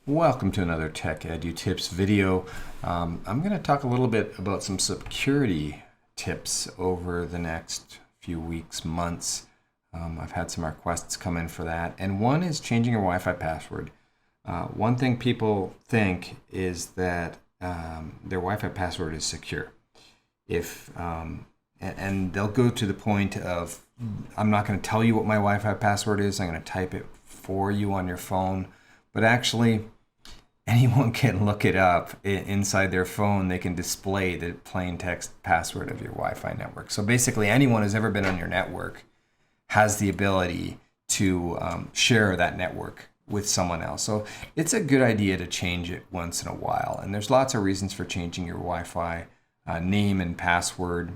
Welcome to another Tech Edu Tips video. I'm going to talk a little bit about some security tips over the next few weeks, months. I've had some requests come in for that. And one is changing your Wi-Fi password. One thing people think is that their Wi-Fi password is secure. And they'll go to the point of, I'm not going to tell you what my Wi-Fi password is. I'm going to type it for you on your phone. But actually, anyone can look it up inside their phone. They can display the plain text password of your Wi-Fi network. So basically, anyone who's ever been on your network has the ability to share that network with someone else. So it's a good idea to change it once in a while. And there's lots of reasons for changing your Wi-Fi name and password.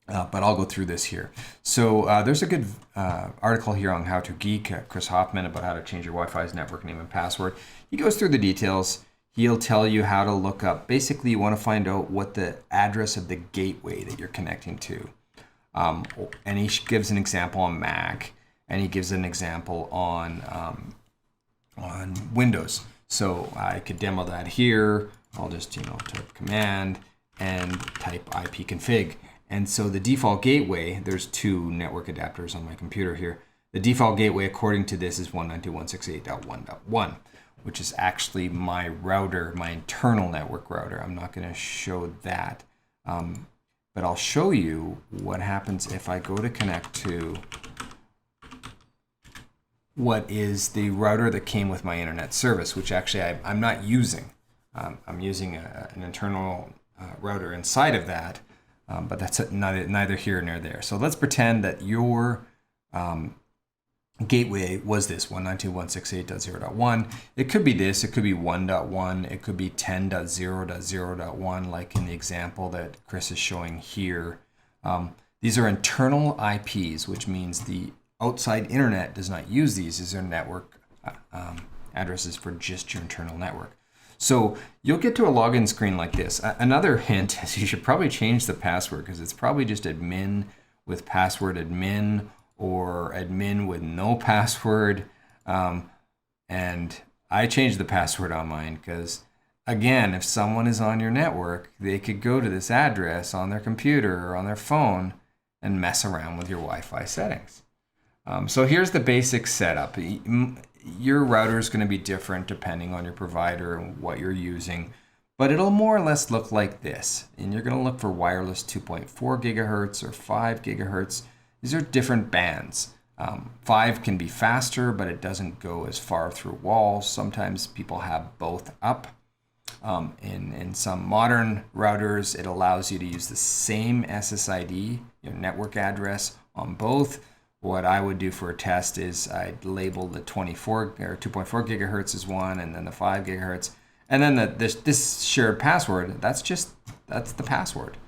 But I'll go through this here. So there's a good article here on How to Geek, Chris Hoffman, about how to change your Wi-Fi's network name and password. He goes through the details. He'll tell you how to look up. Basically, you want to find out what the address of the gateway that you're connecting to. And he gives an example on Mac, and he gives an example on Windows. So I could demo that here. I'll just type command and type ipconfig. And so the default gateway, there's two network adapters on my computer here. The default gateway, according to this, is 192.168.1.1, which is actually my router, my internal network router. I'm not going to show that. But I'll show you what happens if I go to connect to what is the router that came with my internet service, which actually I'm not using. I'm using an internal router inside of that. But that's neither here nor there. So let's pretend that your gateway was this 192.168.0.1. It could be this. It could be 1.1. It could be 10.0.0.1, like in the example that Chris is showing here. These are internal IPs, which means the outside internet does not use these. These are network addresses for just your internal network. So you'll get to a login screen like this. Another hint is you should probably change the password, because it's probably just admin with password admin or admin with no password. And I changed the password on mine because, again, if someone is on your network, they could go to this address on their computer or on their phone and mess around with your Wi-Fi settings. So here's the basic setup. Your router is going to be different depending on your provider and what you're using, but it'll more or less look like this. And you're going to look for wireless 2.4 gigahertz or 5 gigahertz. These are different bands. 5 can be faster, but it doesn't go as far through walls. Sometimes people have both up. In some modern routers, it allows you to use the same SSID, your network address, on both. What I would do for a test is I'd label the 24 or 2.4 gigahertz as one, and then the 5 gigahertz, and then this shared password. That's the password.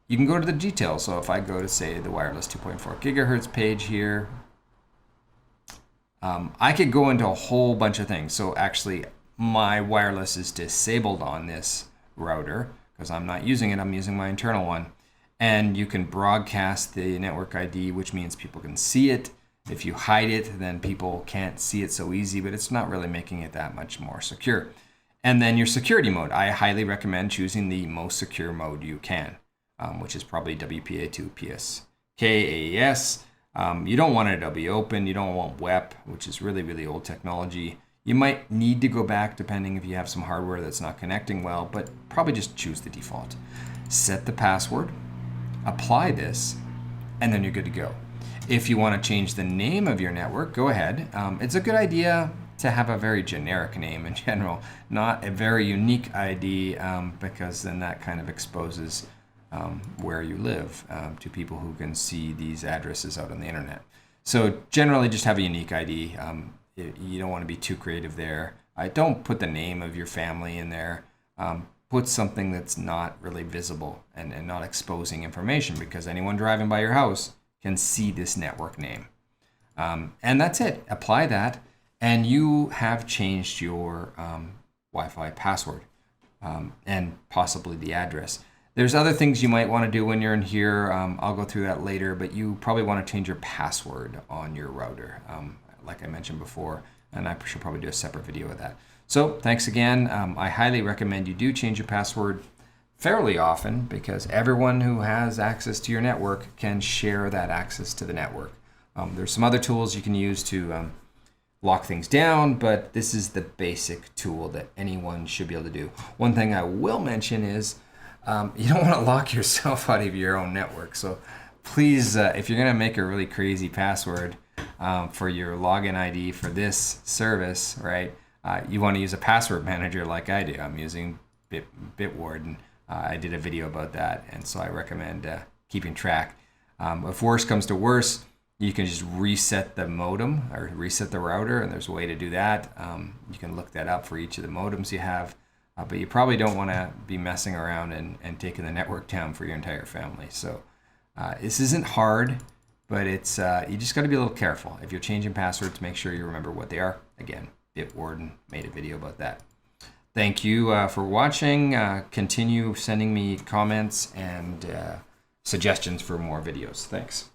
You can go to the details. So if I go to, say, the wireless 2.4 gigahertz page here, I could go into a whole bunch of things. So actually, my wireless is disabled on this router because I'm not using it. I'm using my internal one. And you can broadcast the network ID, which means people can see it. If you hide it, then people can't see it so easy, but it's not really making it that much more secure. And then your security mode. I highly recommend choosing the most secure mode you can, which is probably WPA2 PSK AES. You don't want it to be open. You don't want WEP, which is really, really old technology. You might need to go back depending if you have some hardware that's not connecting well, but probably just choose the default. Set the password. Apply this, and then you're good to go. If you want to change the name of your network, go ahead. It's a good idea to have a very generic name in general, not a very unique ID, because then that kind of exposes where you live to people who can see these addresses out on the internet. So generally just have a unique ID. You don't want to be too creative there. Don't put the name of your family in there. Put something that's not really visible and not exposing information, because anyone driving by your house can see this network name. And that's it. Apply that, and you have changed your Wi-Fi password and possibly the address. There's other things you might want to do when you're in here. I'll go through that later, but you probably want to change your password on your router, like I mentioned before, and I should probably do a separate video of that. So thanks again. I highly recommend you do change your password fairly often, because everyone who has access to your network can share that access to the network. There's some other tools you can use to lock things down, but this is the basic tool that anyone should be able to do. One thing I will mention is you don't want to lock yourself out of your own network. So please, if you're going to make a really crazy password for your login ID for this service, right, you want to use a password manager like I do. I'm using Bitwarden. I did a video about that, and so I recommend keeping track. If worse comes to worse, you can just reset the modem or reset the router, and there's a way to do that. You can look that up for each of the modems you have, but you probably don't want to be messing around and taking the network down for your entire family. So this isn't hard, but it's you just got to be a little careful. If you're changing passwords, make sure you remember what they are. Again, Bitwarden made a video about that. Thank you for watching. Continue sending me comments and suggestions for more videos. Thanks.